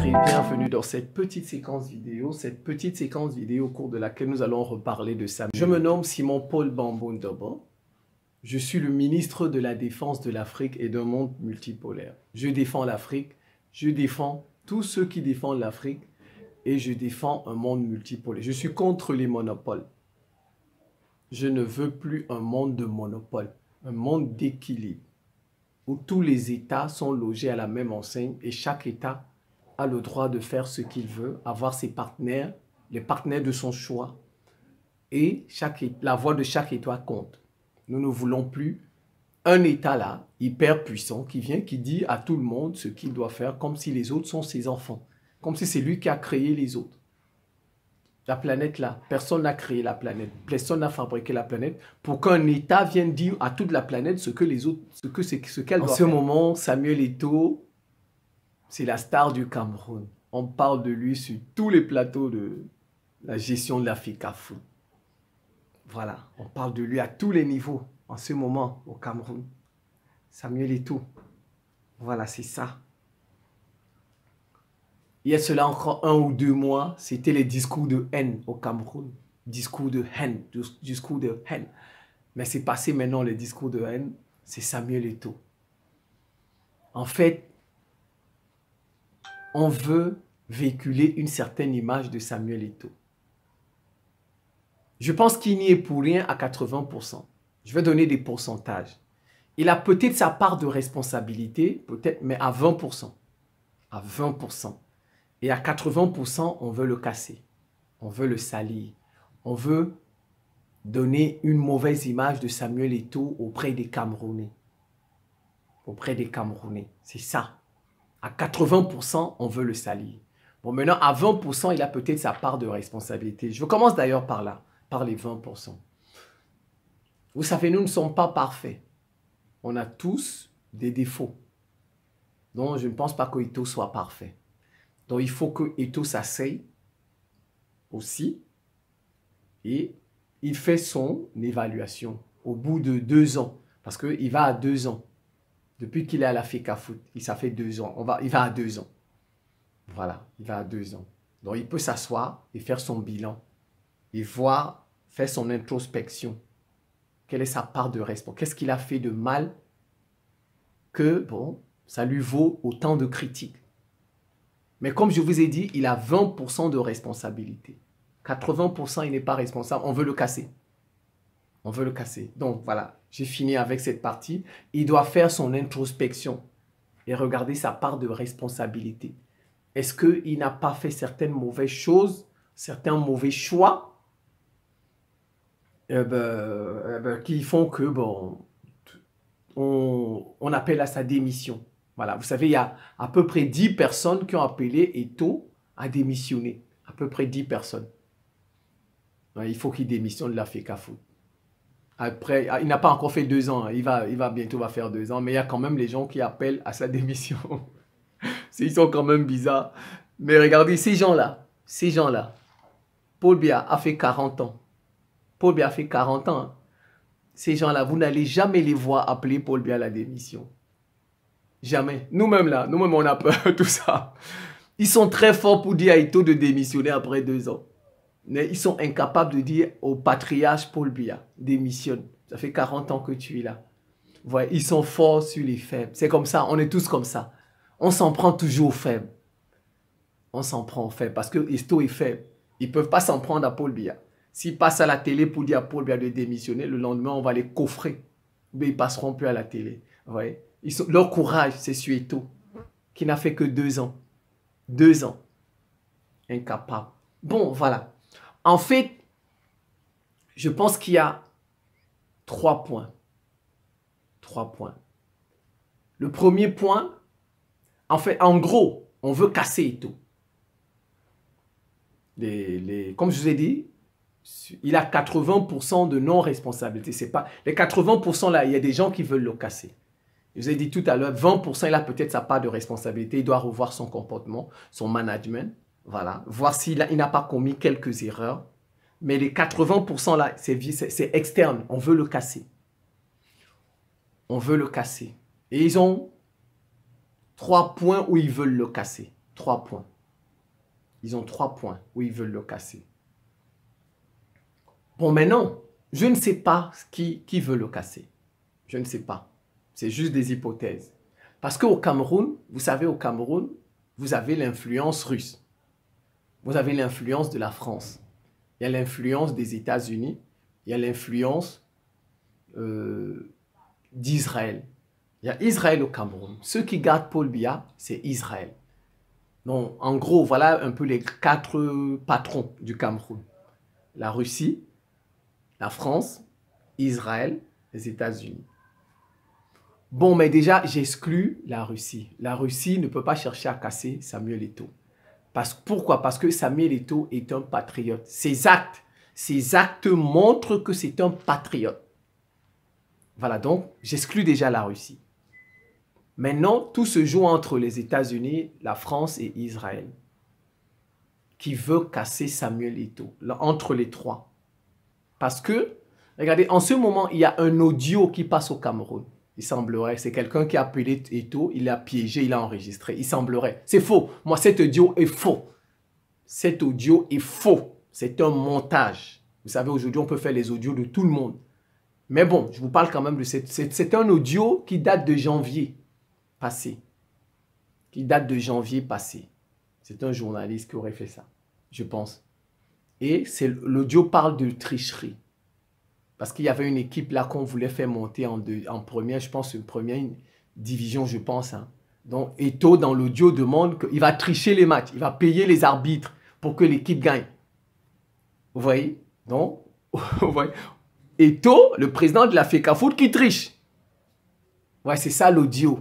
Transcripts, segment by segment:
et bienvenue dans cette petite séquence vidéo au cours de laquelle nous allons reparler de Samuel. Je me nomme Simon Paul Bamboun-Dobo. Je suis le ministre de la Défense de l'Afrique et d'un monde multipolaire. Je défends l'Afrique, je défends tous ceux qui défendent l'Afrique et je défends un monde multipolaire. Je suis contre les monopoles. Je ne veux plus un monde de monopole, un monde d'équilibre, où tous les États sont logés à la même enseigne et chaque État a le droit de faire ce qu'il veut, avoir ses partenaires, les partenaires de son choix. Et la voix de chaque État compte. Nous ne voulons plus un État là, hyper puissant, qui vient, qui dit à tout le monde ce qu'il doit faire, comme si les autres sont ses enfants. Comme si c'est lui qui a créé les autres. La planète là, personne n'a créé la planète, personne n'a fabriqué la planète pour qu'un État vienne dire à toute la planète ce que les autres, ce qu'elle doit faire. En ce moment, Samuel Eto'o, c'est la star du Cameroun. On parle de lui sur tous les plateaux de la gestion de l'Africa-Foot. Voilà, on parle de lui à tous les niveaux en ce moment au Cameroun. Samuel Eto'o, voilà, c'est ça. Il y a cela encore 1 ou 2 mois, c'était les discours de haine au Cameroun. Discours de haine, discours de haine. Mais c'est passé maintenant, les discours de haine, c'est Samuel Eto'o. En fait, on veut véhiculer une certaine image de Samuel Eto'o. Je pense qu'il n'y est pour rien à 80%. Je vais donner des pourcentages. Il a peut-être sa part de responsabilité, peut-être, mais à 20%. À 20%. Et à 80%, on veut le casser. On veut le salir. On veut donner une mauvaise image de Samuel Eto'o auprès des Camerounais. Auprès des Camerounais. C'est ça. À 80%, on veut le salir. Bon, maintenant, à 20%, il a peut-être sa part de responsabilité. Je commence d'ailleurs par là, par les 20%. Vous savez, nous ne sommes pas parfaits. On a tous des défauts. Donc, je ne pense pas qu'Eto'o soit parfait. Donc, il faut que Eto'o s'asseye aussi et il fait son évaluation au bout de 2 ans. Parce qu'il va à 2 ans. Depuis qu'il est à l'Africa-Foot, ça fait 2 ans. Il va à 2 ans. Voilà, il va à 2 ans. Donc, il peut s'asseoir et faire son bilan et voir, faire son introspection. Quelle est sa part de responsabilité? Qu'est-ce qu'il a fait de mal que, bon, ça lui vaut autant de critiques? Mais comme je vous ai dit, il a 20% de responsabilité. 80%, il n'est pas responsable. On veut le casser. On veut le casser. Donc, voilà, j'ai fini avec cette partie. Il doit faire son introspection et regarder sa part de responsabilité. Est-ce qu'il n'a pas fait certaines mauvaises choses, certains mauvais choix qui font que, bon, on appelle à sa démission. Voilà, vous savez, il y a à peu près 10 personnes qui ont appelé Eto'o à démissionner. À peu près 10 personnes. Il faut qu'il démissionne de l'Africa-Foot. Après, il n'a pas encore fait 2 ans. Il va bientôt faire 2 ans. Mais il y a quand même les gens qui appellent à sa démission. Ils sont quand même bizarres. Mais regardez, ces gens-là, Paul Biya a fait 40 ans. Paul Biya a fait 40 ans. Hein. Ces gens-là, vous n'allez jamais les voir appeler Paul Biya à la démission. Jamais. Nous-mêmes là, on a peur de tout ça. Ils sont très forts pour dire à Eto'o de démissionner après 2 ans. Mais ils sont incapables de dire au patriarche Paul Biya, démissionne. Ça fait 40 ans que tu es là. Voilà, ils sont forts sur les faibles. C'est comme ça, on est tous comme ça. On s'en prend toujours aux faibles. On s'en prend aux faibles parce que Eto'o est faible. Ils ne peuvent pas s'en prendre à Paul Biya. S'ils passent à la télé pour dire à Paul Biya de démissionner, le lendemain, on va les coffrer. Mais ils ne passeront plus à la télé. Vous voyez? Leur courage, c'est sur Eto'o, qui n'a fait que 2 ans. 2 ans. Incapable. Bon, voilà. En fait, je pense qu'il y a 3 points. 3 points. Le premier point, en fait, en gros, on veut casser Eto'o. Comme je vous ai dit, il a 80% de non-responsabilité. C'est pas les 80% là, il y a des gens qui veulent le casser. Je vous ai dit tout à l'heure, 20%, il a peut-être sa part de responsabilité. Il doit revoir son comportement, son management. Voilà. Voir s'il n'a pas commis quelques erreurs. Mais les 80% là, c'est externe. On veut le casser. On veut le casser. Et ils ont 3 points où ils veulent le casser. 3 points. Ils ont 3 points où ils veulent le casser. Bon, maintenant, je ne sais pas qui veut le casser. Je ne sais pas. C'est juste des hypothèses. Parce qu'au Cameroun, vous savez, au Cameroun, vous avez l'influence russe. Vous avez l'influence de la France. Il y a l'influence des États-Unis. Il y a l'influence d'Israël. Il y a Israël au Cameroun. Ceux qui gardent Paul Biya, c'est Israël. Donc, en gros, voilà un peu les 4 patrons du Cameroun. La Russie, la France, Israël, les États-Unis. Bon, mais déjà, j'exclus la Russie. La Russie ne peut pas chercher à casser Samuel Eto'o. Pourquoi? Parce que Samuel Eto'o est un patriote. Ses actes montrent que c'est un patriote. Voilà, donc, j'exclus déjà la Russie. Maintenant, tout se joue entre les États-Unis, la France et Israël, qui veut casser Samuel Eto'o, entre les 3. Parce que, regardez, en ce moment, il y a un audio qui passe au Cameroun. Il semblerait, c'est quelqu'un qui a appelé Eto'o, il l'a piégé, il l'a enregistré. Il semblerait. C'est faux. Moi, cet audio est faux. Cet audio est faux. C'est un montage. Vous savez, aujourd'hui, on peut faire les audios de tout le monde. Mais bon, je vous parle quand même de c'est un audio qui date de janvier passé. Qui date de janvier passé. C'est un journaliste qui aurait fait ça, je pense. Et l'audio parle de tricherie. Parce qu'il y avait une équipe là qu'on voulait faire monter en première, je pense, une première division, je pense. Hein. Donc, Eto'o, dans l'audio, demande qu'il va tricher les matchs. Il va payer les arbitres pour que l'équipe gagne. Vous voyez? Donc, vous voyez? Eto'o, le président de la FECAFOOT, qui triche. Ouais, c'est ça l'audio.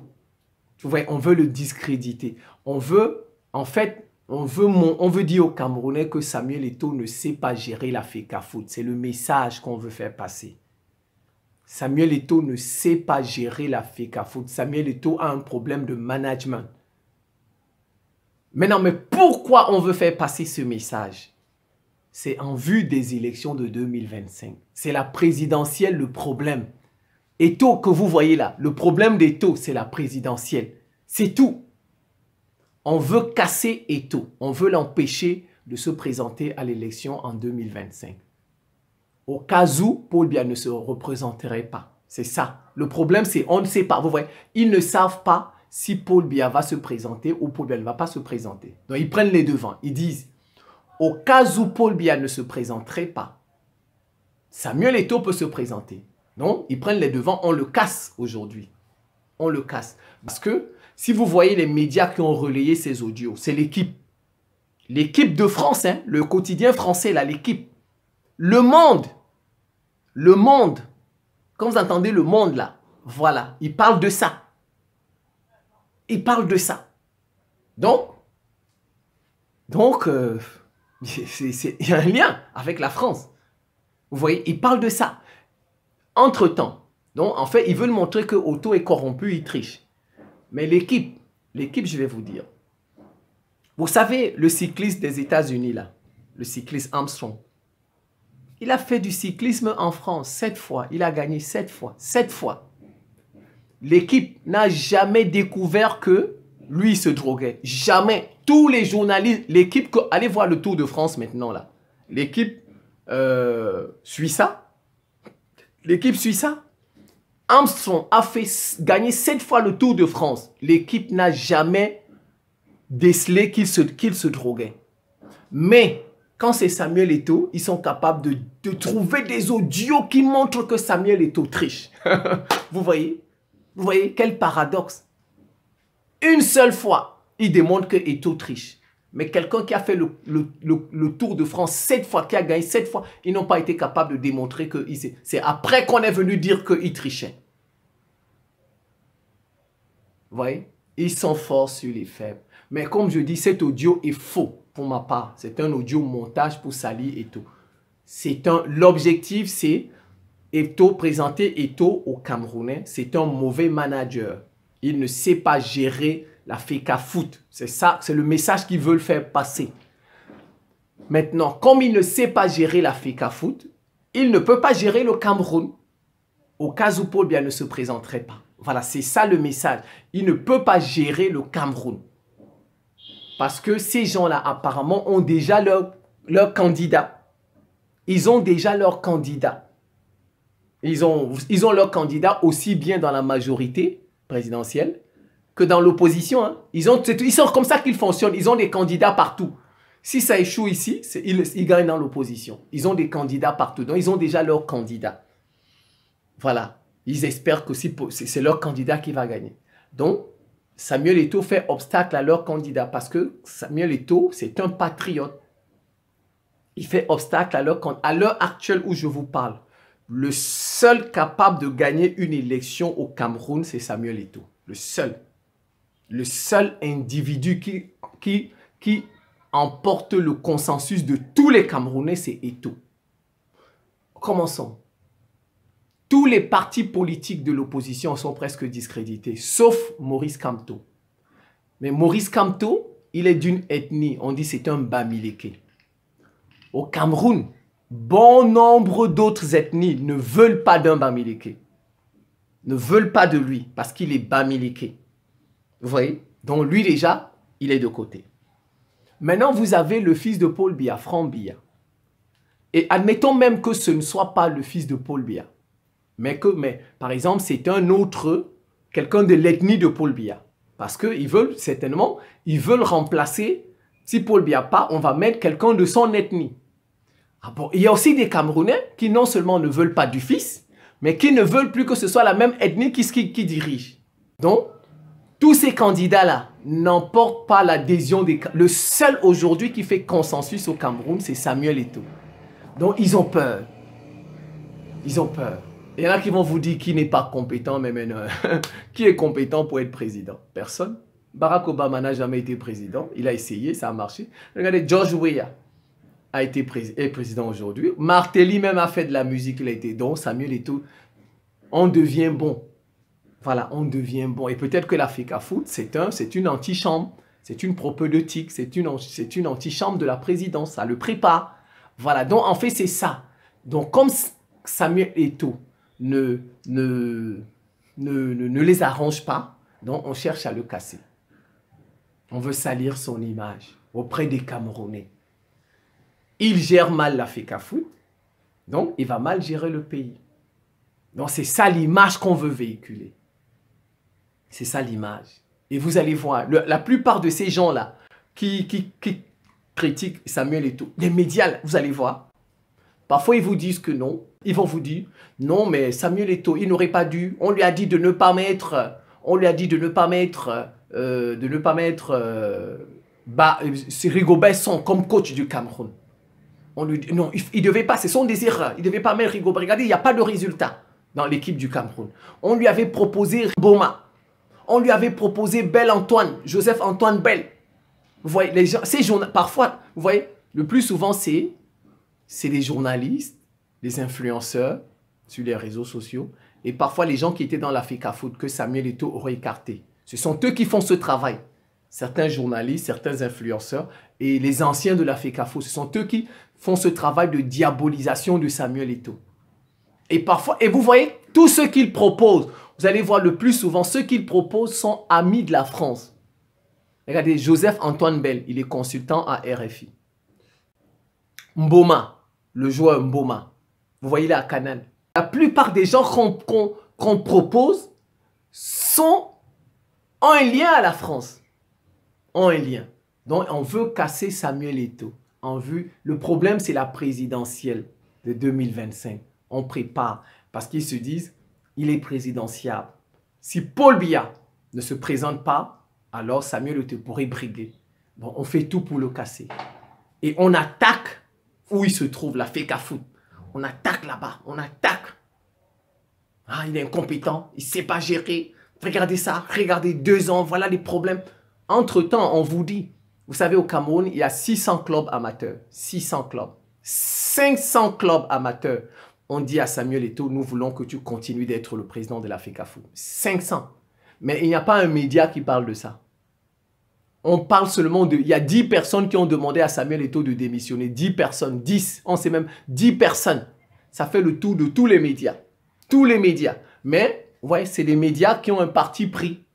Vous voyez, on veut le discréditer. On veut, en fait, on veut dire aux Camerounais que Samuel Eto'o ne sait pas gérer la FECAFOOT. C'est le message qu'on veut faire passer. Samuel Eto'o ne sait pas gérer la FECAFOOT. Samuel Eto'o a un problème de management. Maintenant, mais pourquoi on veut faire passer ce message? C'est en vue des élections de 2025. C'est la présidentielle le problème. Eto'o que vous voyez là, le problème d'Eto'o, c'est la présidentielle. C'est tout. On veut casser Eto'o. On veut l'empêcher de se présenter à l'élection en 2025. Au cas où Paul Biya ne se représenterait pas. C'est ça. Le problème, c'est on ne sait pas. Vous voyez, ils ne savent pas si Paul Biya va se présenter ou Paul Biya ne va pas se présenter. Donc, ils prennent les devants. Ils disent, au cas où Paul Biya ne se présenterait pas, Samuel Eto'o peut se présenter. Donc, ils prennent les devants. On le casse aujourd'hui. On le casse. Parce que, si vous voyez les médias qui ont relayé ces audios, c'est l'équipe. L'équipe de France, hein, le quotidien français, là, l'équipe. Le Monde. Le Monde. Quand vous entendez le Monde, là, voilà, il parle de ça. Il parle de ça. Donc il y a un lien avec la France. Vous voyez, il parle de ça. Entre-temps, donc, en fait, ils veulent montrer que Eto'o est corrompu, il triche. Mais l'équipe, je vais vous dire. Vous savez, le cycliste des États-Unis, là, le cycliste Armstrong, il a fait du cyclisme en France 7 fois. Il a gagné 7 fois. 7 fois. L'équipe n'a jamais découvert que lui, il se droguait. Jamais. Tous les journalistes, l'équipe, allez voir le Tour de France maintenant, là. L'équipe suit ça. L'équipe suit ça. Armstrong a gagné 7 fois le Tour de France. L'équipe n'a jamais décelé qu'il se droguait. Mais quand c'est Samuel Eto'o, ils sont capables de trouver des audios qui montrent que Samuel Eto'o triche. Vous voyez? Vous voyez quel paradoxe? Une seule fois, il démontre que Eto'o triche. Mais quelqu'un qui a fait le Tour de France 7 fois, qui a gagné 7 fois, ils n'ont pas été capables de démontrer que c'est après qu'on est venu dire qu'il trichait. Vous voyez? Ils sont forts sur les faibles. Mais comme je dis, cet audio est faux pour ma part. C'est un audio montage pour salir Eto'o. L'objectif, c'est présenter Eto'o aux Camerounais. C'est un mauvais manager. Il ne sait pas gérer la FECAFOOT. C'est ça, c'est le message qu'ils veulent faire passer. Maintenant, comme il ne sait pas gérer la FECAFOOT, il ne peut pas gérer le Cameroun. Au cas où Paul Biya ne se présenterait pas. Voilà, c'est ça le message. Il ne peut pas gérer le Cameroun. Parce que ces gens-là, apparemment, ont déjà leur candidat. Ils ont déjà leur candidat. Ils ont leur candidat aussi bien dans la majorité présidentielle que dans l'opposition. Hein. Ils sont comme ça qu'ils fonctionnent. Ils ont des candidats partout. Si ça échoue ici, ils gagnent dans l'opposition. Ils ont des candidats partout. Donc, ils ont déjà leur candidat. Voilà. Ils espèrent que c'est leur candidat qui va gagner. Donc, Samuel Eto'o fait obstacle à leur candidat parce que Samuel Eto'o, c'est un patriote. Il fait obstacle à leur candidat. À l'heure actuelle où je vous parle, le seul capable de gagner une élection au Cameroun, c'est Samuel Eto'o. Le seul. Le seul individu qui emporte le consensus de tous les Camerounais, c'est Eto'o. Commençons. Tous les partis politiques de l'opposition sont presque discrédités, sauf Maurice Kamto. Mais Maurice Kamto, il est d'une ethnie, on dit c'est un Bamileke. Au Cameroun, bon nombre d'autres ethnies ne veulent pas d'un Bamileke. Ne veulent pas de lui, parce qu'il est Bamileke. Vous voyez? Donc lui déjà, il est de côté. Maintenant, vous avez le fils de Paul Biya, Franck Biya. Et admettons même que ce ne soit pas le fils de Paul Biya. Mais par exemple, c'est un autre, quelqu'un de l'ethnie de Paul Biya. Parce qu'ils veulent, certainement, ils veulent remplacer, si Paul Biya pas, on va mettre quelqu'un de son ethnie. Ah bon, il y a aussi des Camerounais qui non seulement ne veulent pas du fils, mais qui ne veulent plus que ce soit la même ethnie qui dirige. Donc, tous ces candidats-là n'emportent pas l'adhésion des... Le seul aujourd'hui qui fait consensus au Cameroun, c'est Samuel Eto'o. Donc, ils ont peur. Ils ont peur. Il y en a qui vont vous dire qui n'est pas compétent, mais non. Qui est compétent pour être président? Personne. Barack Obama n'a jamais été président. Il a essayé, ça a marché. Regardez, George Weah est président aujourd'hui. Martelly même a fait de la musique, il a été donc Samuel Eto'o. On devient bon. Voilà, on devient bon. Et peut-être que la FECAFOOT, c'est une antichambre. C'est une propédeutique. C'est une antichambre de la présidence. Ça le prépare. Voilà, donc en fait, c'est ça. Donc comme Samuel Eto'o ne les arrange pas, donc on cherche à le casser. On veut salir son image auprès des Camerounais. Il gère mal la FECAFOOT, donc il va mal gérer le pays. Donc c'est ça l'image qu'on veut véhiculer. C'est ça l'image. Et vous allez voir, la plupart de ces gens-là qui critiquent Samuel Eto'o, les médias, vous allez voir, parfois ils vous disent que non. Ils vont vous dire, non mais Samuel Eto'o, il n'aurait pas dû, on lui a dit de ne pas mettre, c'est Rigobert Song comme coach du Cameroun. On lui dit, non, il ne devait pas, ce sont des erreurs, il ne devait pas mettre Rigobert. Regardez, il n'y a pas de résultat dans l'équipe du Cameroun. On lui avait proposé Boma, on lui avait proposé Bel-Antoine, Joseph-Antoine Bell. Vous voyez, les gens, ces journalistes, parfois, vous voyez, le plus souvent, c'est des journalistes, des influenceurs sur les réseaux sociaux et parfois les gens qui étaient dans la FECAFOOT que Samuel Eto'o aurait écarté. Ce sont eux qui font ce travail. Certains journalistes, certains influenceurs et les anciens de la FECAFOOT, ce sont eux qui font ce travail de diabolisation de Samuel Eto'o. Et parfois, et vous voyez, tous ceux qu'ils proposent, vous allez voir le plus souvent, ceux qu'ils proposent sont amis de la France. Regardez, Joseph-Antoine Bell, il est consultant à RFI. Mboma, le joueur Mboma, vous voyez là à Canal. La plupart des gens qu'on propose ont un lien à la France. Ont un lien. Donc on veut casser Samuel Eto'o. Le problème c'est la présidentielle de 2025. On prépare parce qu'ils se disent il est présidentiable. Si Paul Biya ne se présente pas, alors Samuel Eto'o pourrait briguer. Bon, on fait tout pour le casser. Et on attaque où il se trouve, la FECAFOOT. On attaque là-bas, on attaque. Ah, il est incompétent, il ne sait pas gérer. Regardez ça, regardez 2 ans, voilà les problèmes. Entre-temps, on vous dit, vous savez, au Cameroun, il y a 600 clubs amateurs. 600 clubs. 500 clubs amateurs. On dit à Samuel Eto'o, nous voulons que tu continues d'être le président de la FECAFOOT. 500. Mais il n'y a pas un média qui parle de ça. On parle seulement de... Il y a 10 personnes qui ont demandé à Samuel Eto'o de démissionner. 10 personnes, 10. On sait même 10 personnes. Ça fait le tour de tous les médias. Tous les médias. Mais, vous voyez, c'est des médias qui ont un parti pris.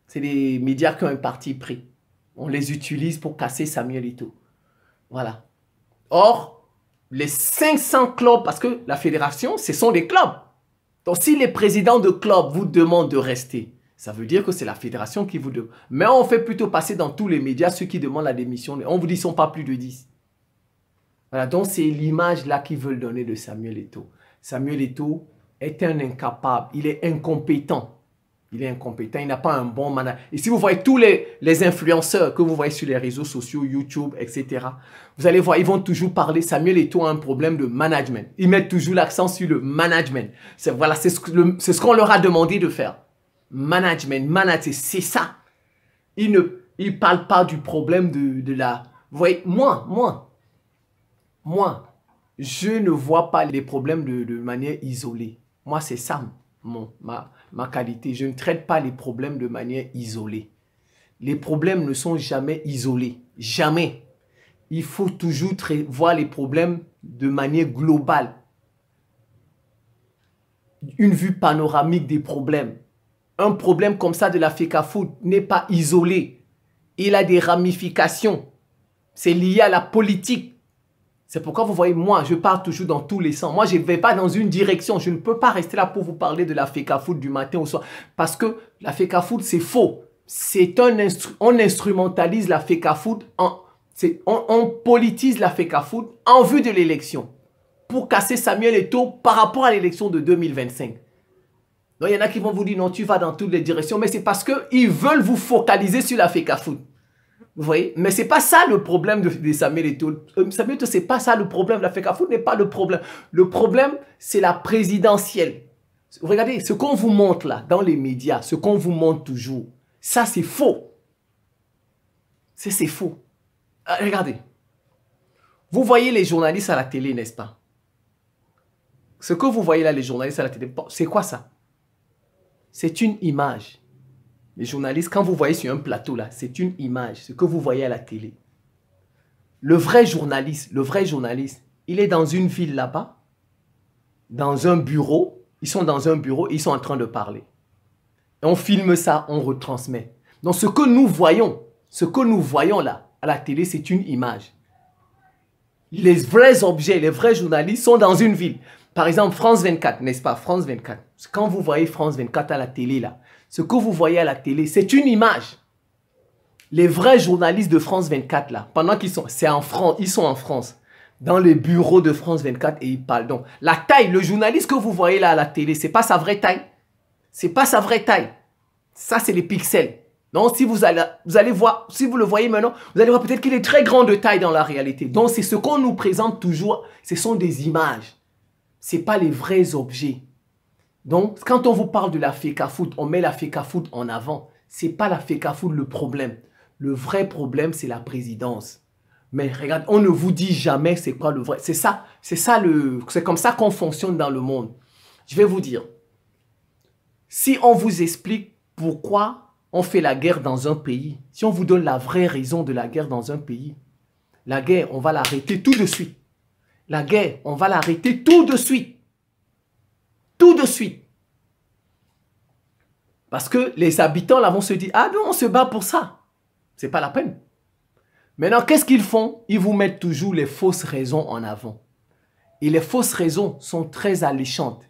C'est des médias qui ont un parti pris. On les utilise pour casser Samuel Eto'o. Voilà. Or, les 500 clubs, parce que la fédération, ce sont des clubs. Donc, si les présidents de clubs vous demandent de rester, ça veut dire que c'est la fédération qui vous demande. Mais on fait plutôt passer dans tous les médias ceux qui demandent la démission. On vous dit qu'ils ne sont pas plus de 10. Voilà, donc c'est l'image là qu'ils veulent donner de Samuel Eto'o. Samuel Eto'o est un incapable, il est incompétent. Il est incompétent, il n'a pas un bon manager. Et si vous voyez tous les influenceurs que vous voyez sur les réseaux sociaux, YouTube, etc., vous allez voir, ils vont toujours parler, Samuel Eto'o a un problème de management. Ils mettent toujours l'accent sur le management. Voilà, c'est ce qu'on leur a demandé de faire. Management, c'est ça. Ils ne parlent pas du problème de la... Vous voyez, moi, je ne vois pas les problèmes de manière isolée. Moi, c'est ça ma qualité. Je ne traite pas les problèmes de manière isolée. Les problèmes ne sont jamais isolés. Jamais. Il faut toujours voir les problèmes de manière globale. Une vue panoramique des problèmes. Un problème comme ça de la FECAFOOT n'est pas isolé. Il a des ramifications. C'est lié à la politique. C'est pourquoi vous voyez, moi, je pars toujours dans tous les sens. Moi, je ne vais pas dans une direction. Je ne peux pas rester là pour vous parler de la FECAFOOT du matin au soir. Parce que la FECAFOOT, c'est faux. On instrumentalise la FECAFOOT, on politise la FECAFOOT en vue de l'élection. Pour casser Samuel Eto'o par rapport à l'élection de 2025. Donc, il y en a qui vont vous dire, non, tu vas dans toutes les directions. Mais c'est parce qu'ils veulent vous focaliser sur la FECAFOOT. Vous voyez? Mais ce n'est pas ça le problème de Samuel Eto'o. Samuel Eto'o, ce n'est pas ça le problème. La FECAFOOT n'est pas le problème. Le problème, c'est la présidentielle. Regardez, ce qu'on vous montre là, dans les médias, ce qu'on vous montre toujours, ça c'est faux. C'est faux. Regardez. Vous voyez les journalistes à la télé, n'est-ce pas? Ce que vous voyez là, les journalistes à la télé, c'est quoi ça? C'est une image. Les journalistes, quand vous voyez sur un plateau là, c'est une image, ce que vous voyez à la télé. Le vrai journaliste, il est dans une ville là-bas, dans un bureau, ils sont dans un bureau, ils sont en train de parler. Et on filme ça, on retransmet. Donc ce que nous voyons là, à la télé, c'est une image. Les vrais objets, les vrais journalistes sont dans une ville. Par exemple, France 24, n'est-ce pas? France 24. Quand vous voyez France 24 à la télé là, ce que vous voyez à la télé, c'est une image. Les vrais journalistes de France 24 là, pendant qu'ils sont, ils sont en France, dans les bureaux de France 24 et ils parlent. Donc, la taille, le journaliste que vous voyez là à la télé, c'est pas sa vraie taille. C'est pas sa vraie taille. Ça, c'est les pixels. Donc, si vous allez voir, si vous le voyez maintenant, vous allez voir peut-être qu'il est très grand de taille dans la réalité. Donc, c'est ce qu'on nous présente toujours. Ce sont des images. Ce n'est pas les vrais objets. Donc, quand on vous parle de la FECAFOOT, on met la FECAFOOT en avant. Ce n'est pas la FECAFOOT le problème. Le vrai problème, c'est la présidence. Mais regarde, on ne vous dit jamais c'est quoi le vrai. C'est comme ça qu'on fonctionne dans le monde. Je vais vous dire. Si on vous explique pourquoi on fait la guerre dans un pays, si on vous donne la vraie raison de la guerre dans un pays, la guerre, on va l'arrêter tout de suite. La guerre, on va l'arrêter tout de suite. Tout de suite. Parce que les habitants là vont se dire, ah non, on se bat pour ça. C'est pas la peine. Maintenant, qu'est-ce qu'ils font? Ils vous mettent toujours les fausses raisons en avant. Et les fausses raisons sont très alléchantes.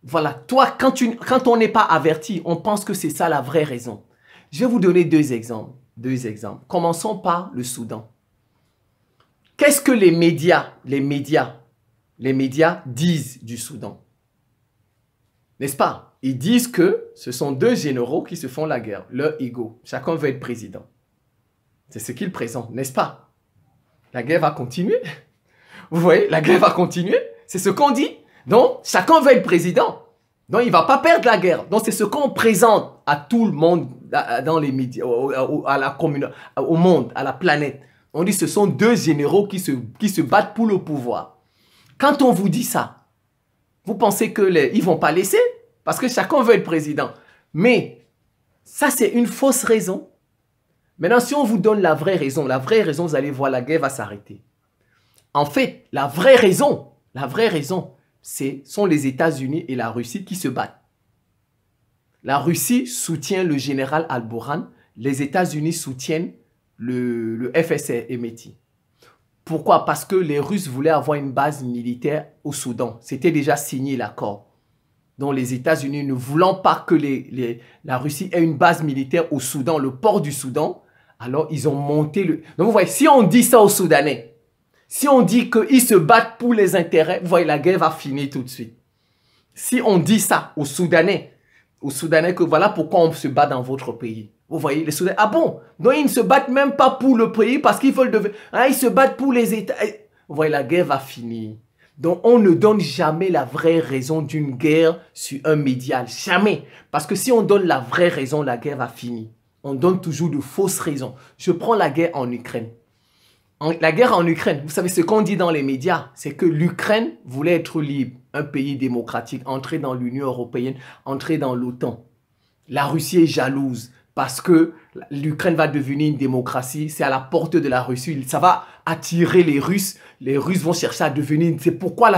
Voilà, toi, quand on n'est pas averti, on pense que c'est ça la vraie raison. Je vais vous donner deux exemples. Commençons par le Soudan. Qu'est-ce que les médias disent du Soudan? N'est-ce pas? Ils disent que ce sont deux généraux qui se font la guerre, leur ego. Chacun veut être président. C'est ce qu'ils présentent, n'est-ce pas? La guerre va continuer. Vous voyez, la guerre va continuer. C'est ce qu'on dit. Donc, chacun veut être président. Donc, il ne va pas perdre la guerre. Donc, c'est ce qu'on présente à tout le monde, dans les médias, à la communauté, au monde, à la planète. On dit que ce sont deux généraux qui se battent pour le pouvoir. Quand on vous dit ça, vous pensez qu'ils ne vont pas laisser? Parce que chacun veut être président. Mais ça, c'est une fausse raison. Maintenant, si on vous donne la vraie raison, vous allez voir, la guerre va s'arrêter. En fait, la vraie raison, sont les États-Unis et la Russie qui se battent. La Russie soutient le général Al-Bourhan. Les États-Unis soutiennent le FSR Hemeti. Pourquoi? Parce que les Russes voulaient avoir une base militaire au Soudan. C'était déjà signé l'accord. Donc les États-Unis, ne voulant pas que la Russie ait une base militaire au Soudan, le port du Soudan, alors ils ont monté le... Donc vous voyez, si on dit ça aux Soudanais, si on dit qu'ils se battent pour les intérêts, vous voyez, la guerre va finir tout de suite. Si on dit ça aux Soudanais que voilà pourquoi on se bat dans votre pays. Vous voyez, les Soudanais, ah bon? Donc ils ne se battent même pas pour le pays parce qu'ils veulent devenir... Hein, ils se battent pour les États. Vous voyez, la guerre va finir. Donc on ne donne jamais la vraie raison d'une guerre sur un média. Jamais. Parce que si on donne la vraie raison, la guerre va finir. On donne toujours de fausses raisons. Je prends la guerre en Ukraine. La guerre en Ukraine, vous savez ce qu'on dit dans les médias, c'est que l'Ukraine voulait être libre, un pays démocratique, entrer dans l'Union européenne, entrer dans l'OTAN. La Russie est jalouse parce que l'Ukraine va devenir une démocratie, c'est à la porte de la Russie, ça va attirer les Russes vont chercher à devenir, c'est pourquoi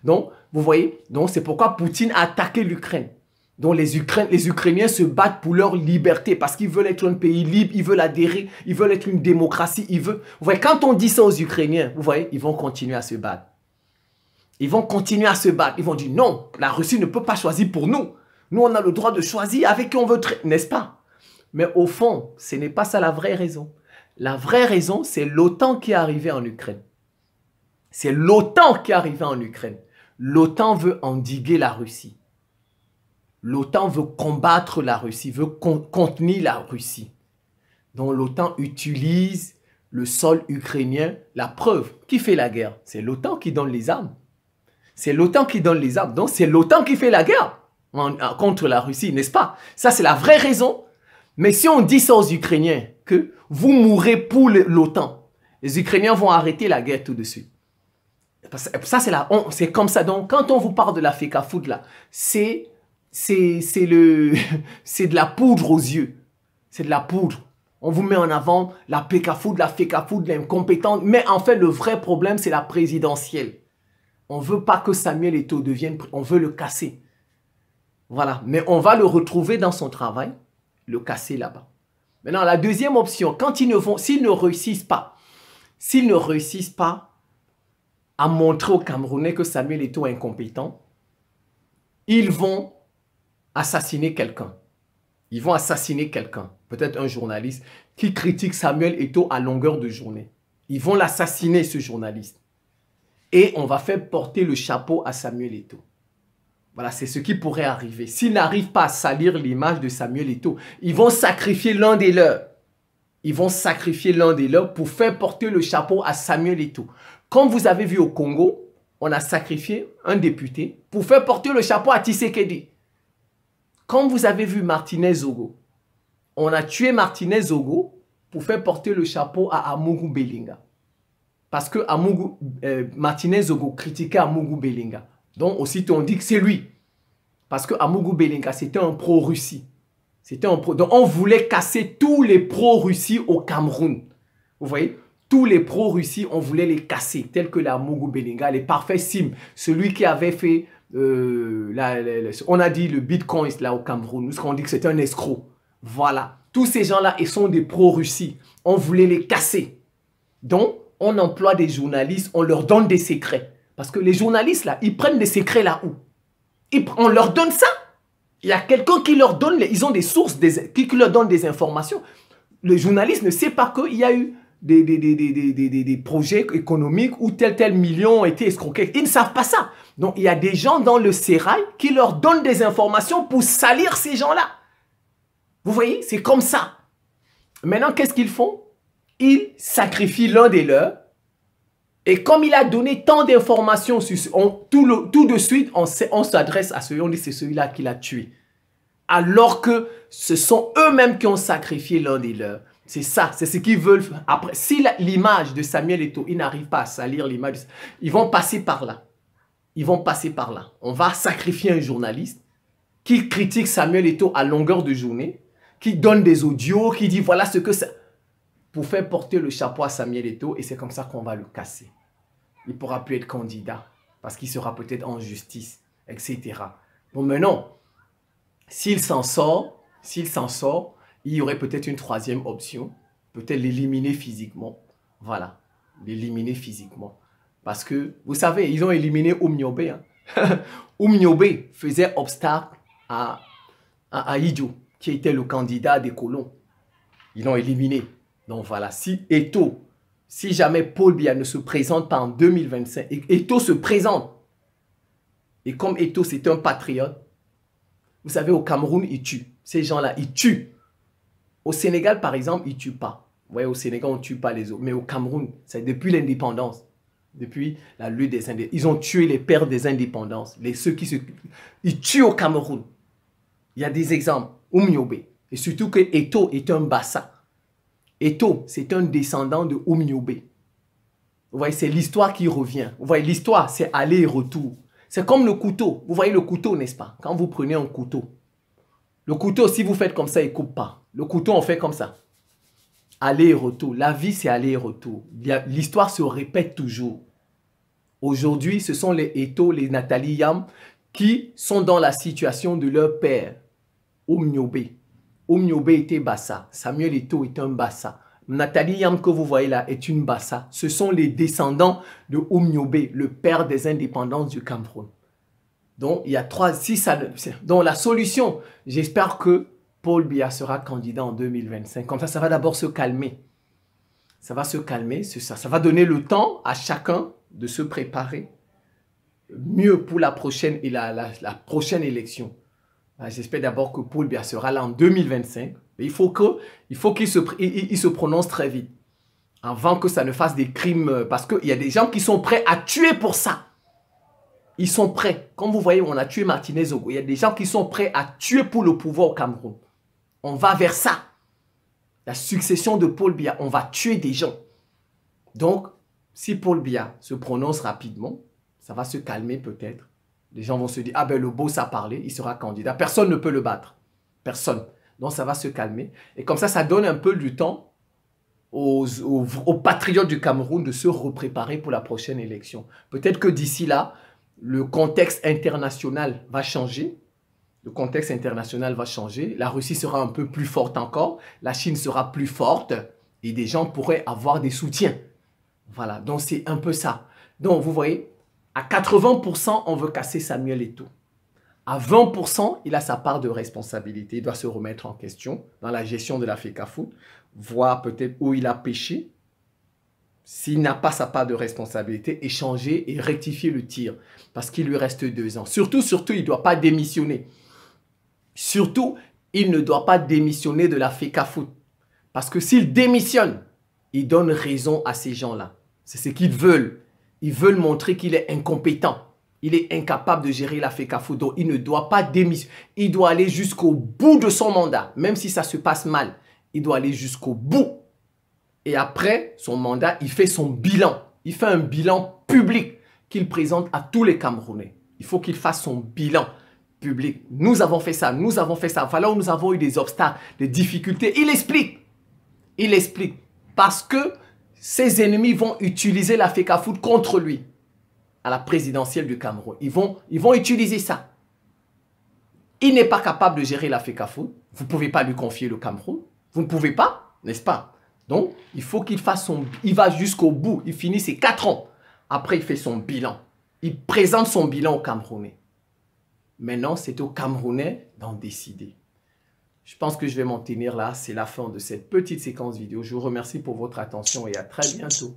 donc vous voyez, donc c'est pourquoi Poutine a attaqué l'Ukraine. Donc les Ukrainiens se battent pour leur liberté parce qu'ils veulent être un pays libre, ils veulent adhérer, ils veulent être une démocratie, Vous voyez, quand on dit ça aux Ukrainiens, vous voyez, ils vont continuer à se battre. Ils vont continuer à se battre. Ils vont dire non, la Russie ne peut pas choisir pour nous. Nous, on a le droit de choisir avec qui on veut, n'est-ce pas? Mais au fond, ce n'est pas ça la vraie raison. La vraie raison, c'est l'OTAN qui est arrivé en Ukraine. C'est l'OTAN qui est arrivé en Ukraine. L'OTAN veut endiguer la Russie. L'OTAN veut combattre la Russie, veut contenir la Russie. Donc l'OTAN utilise le sol ukrainien. La preuve, qui fait la guerre? C'est l'OTAN qui donne les armes. C'est l'OTAN qui donne les armes. Donc c'est l'OTAN qui fait la guerre contre la Russie, n'est-ce pas? Ça, c'est la vraie raison. Mais si on dit ça aux Ukrainiens, que vous mourrez pour l'OTAN, les Ukrainiens vont arrêter la guerre tout de suite. Ça, c'est comme ça. Donc quand on vous parle de la FECAFOOT, là, c'est de la poudre aux yeux. C'est de la poudre. On vous met en avant la FECAFOOT, l'incompétente. Mais en fait, le vrai problème, c'est la présidentielle. On ne veut pas que Samuel Eto'o devienne... On veut le casser. Voilà. Mais on va le retrouver dans son travail, le casser là-bas. Maintenant, la deuxième option, s'ils ne réussissent pas à montrer aux Camerounais que Samuel Eto'o est incompétent, ils vont assassiner quelqu'un. Ils vont assassiner quelqu'un, peut-être un journaliste, qui critique Samuel Eto'o à longueur de journée. Ils vont l'assassiner, ce journaliste. Et on va faire porter le chapeau à Samuel Eto'o. Voilà, c'est ce qui pourrait arriver. S'ils n'arrivent pas à salir l'image de Samuel Eto'o, ils vont sacrifier l'un des leurs. Ils vont sacrifier l'un des leurs pour faire porter le chapeau à Samuel Eto'o. Comme vous avez vu au Congo, on a sacrifié un député pour faire porter le chapeau à Tshisekedi. Comme vous avez vu Martinez Zogo, on a tué Martinez Zogo pour faire porter le chapeau à Amougou Belinga. Parce que Martinez Zogo critiquait Amougou Belinga. Donc aussitôt on dit que c'est lui. Parce que Amougou Belinga, c'était un pro-Russie. Donc on voulait casser tous les pro-Russie au Cameroun. Vous voyez? Tous les pro-Russie, on voulait les casser. Tels que Amougou Belinga, les parfaits Sim. Celui qui avait fait, on a dit le Bitcoin là au Cameroun. Nous, on dit que c'était un escroc. Voilà. Tous ces gens-là, ils sont des pro-Russie. On voulait les casser. Donc, on emploie des journalistes, on leur donne des secrets. Parce que les journalistes, là, ils prennent des secrets là où? On leur donne ça. Il y a quelqu'un qui leur donne, ils ont des sources, qui leur donne des informations. Le journaliste ne sait pas qu'il y a eu des projets économiques où tel million ont été escroqués. Ils ne savent pas ça. Donc, il y a des gens dans le sérail qui leur donnent des informations pour salir ces gens-là. Vous voyez? C'est comme ça. Maintenant, qu'est-ce qu'ils font? Ils sacrifient l'un des leurs. Et comme il a donné tant d'informations, tout de suite, on s'adresse à celui-là, on dit c'est celui-là qui l'a tué. Alors que ce sont eux-mêmes qui ont sacrifié l'un des leurs. C'est ça, c'est ce qu'ils veulent. Après, si l'image de Samuel Eto'o, ils n'arrivent pas à salir l'image, ils vont passer par là. Ils vont passer par là. On va sacrifier un journaliste qui critique Samuel Eto'o à longueur de journée, qui donne des audios, qui dit voilà ce que c'est. Pour faire porter le chapeau à Samuel Eto'o, et c'est comme ça qu'on va le casser. Il ne pourra plus être candidat, parce qu'il sera peut-être en justice, etc. Bon, maintenant, s'il s'en sort, il y aurait peut-être une troisième option. peut-être l'éliminer physiquement. Voilà, l'éliminer physiquement. Parce que, vous savez, ils ont éliminé Oumniobe. Hein. Oumniobe faisait obstacle à Idio, qui était le candidat des colons. Ils l'ont éliminé. Donc voilà, si Eto'o, si jamais Paul Biya ne se présente pas en 2025, et Eto'o se présente, et comme Eto'o c'est un patriote, vous savez, au Cameroun, ils tuent. Ces gens-là, ils tuent. Au Sénégal, par exemple, ils ne tuent pas. Vous voyez, au Sénégal, on ne tue pas les autres. Mais au Cameroun, c'est depuis l'indépendance, depuis la lutte des indépendances. Ils ont tué les pères des indépendances. Ils tuent au Cameroun. Il y a des exemples. Oumniobe. Et surtout que Eto'o est un Bassa. Eto'o, c'est un descendant de Oumniobe. Vous voyez, c'est l'histoire qui revient. Vous voyez, l'histoire, c'est aller et retour. C'est comme le couteau. Vous voyez le couteau, n'est-ce pas? Quand vous prenez un couteau, le couteau, si vous faites comme ça, il ne coupe pas. Le couteau, on fait comme ça. Aller et retour. La vie, c'est aller et retour. L'histoire se répète toujours. Aujourd'hui, ce sont les Eto'o, les Nathalie Yam, qui sont dans la situation de leur père, Oumniobe. Oumniobe était Bassa. Samuel Eto'o est un Bassa. Nathalie Yam que vous voyez là est une Bassa. Ce sont les descendants de Oumniobe, le père des indépendances du Cameroun. Donc, il y a donc, la solution, j'espère que Paul Biya sera candidat en 2025. Comme ça va d'abord se calmer. Ça va se calmer. Ça va donner le temps à chacun de se préparer mieux pour la prochaine, prochaine élection. J'espère d'abord que Paul Biya sera là en 2025. Mais il faut qu'il se prononce très vite. Avant que ça ne fasse des crimes. Parce qu'il y a des gens qui sont prêts à tuer pour ça. Ils sont prêts. Comme vous voyez, on a tué Martinez Ogo. Il y a des gens qui sont prêts à tuer pour le pouvoir au Cameroun. On va vers ça. La succession de Paul Biya, on va tuer des gens. Donc, si Paul Biya se prononce rapidement, ça va se calmer peut-être. Les gens vont se dire, ah ben le boss a parlé, il sera candidat. Personne ne peut le battre. Personne. Donc, ça va se calmer. Et comme ça donne un peu du temps aux patriotes du Cameroun de se repréparer pour la prochaine élection. Peut-être que d'ici là, le contexte international va changer. Le contexte international va changer. La Russie sera un peu plus forte encore. La Chine sera plus forte. Et des gens pourraient avoir des soutiens. Voilà. Donc, c'est un peu ça. Donc, vous voyez, à 80%, on veut casser Samuel Eto'o. À 20%, il a sa part de responsabilité. Il doit se remettre en question dans la gestion de la FECAFOOT. Voir peut-être où il a péché. S'il n'a pas sa part de responsabilité, échanger et rectifier le tir. Parce qu'il lui reste 2 ans. Surtout, il ne doit pas démissionner. Surtout, il ne doit pas démissionner de la FECAFOOT. Parce que s'il démissionne, il donne raison à ces gens-là. C'est ce qu'ils veulent. Ils veulent montrer qu'il est incompétent. Il est incapable de gérer la FECAFOOT. Donc, il ne doit pas démissionner. Il doit aller jusqu'au bout de son mandat. Même si ça se passe mal, il doit aller jusqu'au bout. Et après son mandat, il fait son bilan. Il fait un bilan public qu'il présente à tous les Camerounais. Il faut qu'il fasse son bilan public. Nous avons fait ça, nous avons fait ça. Voilà où nous avons eu des obstacles, des difficultés. Il explique. Il explique. Parce que ses ennemis vont utiliser la FECAFOOT contre lui à la présidentielle du Cameroun. Ils vont utiliser ça. Il n'est pas capable de gérer la FECAFOOT. Vous ne pouvez pas lui confier le Cameroun. Vous ne pouvez pas, n'est-ce pas? Donc, il faut qu'il fasse son... Il va jusqu'au bout. Il finit ses 4 ans. Après, il fait son bilan. Il présente son bilan aux Camerounais. Maintenant, c'est aux Camerounais d'en décider. Je pense que je vais m'en tenir là. C'est la fin de cette petite séquence vidéo. Je vous remercie pour votre attention et à très bientôt.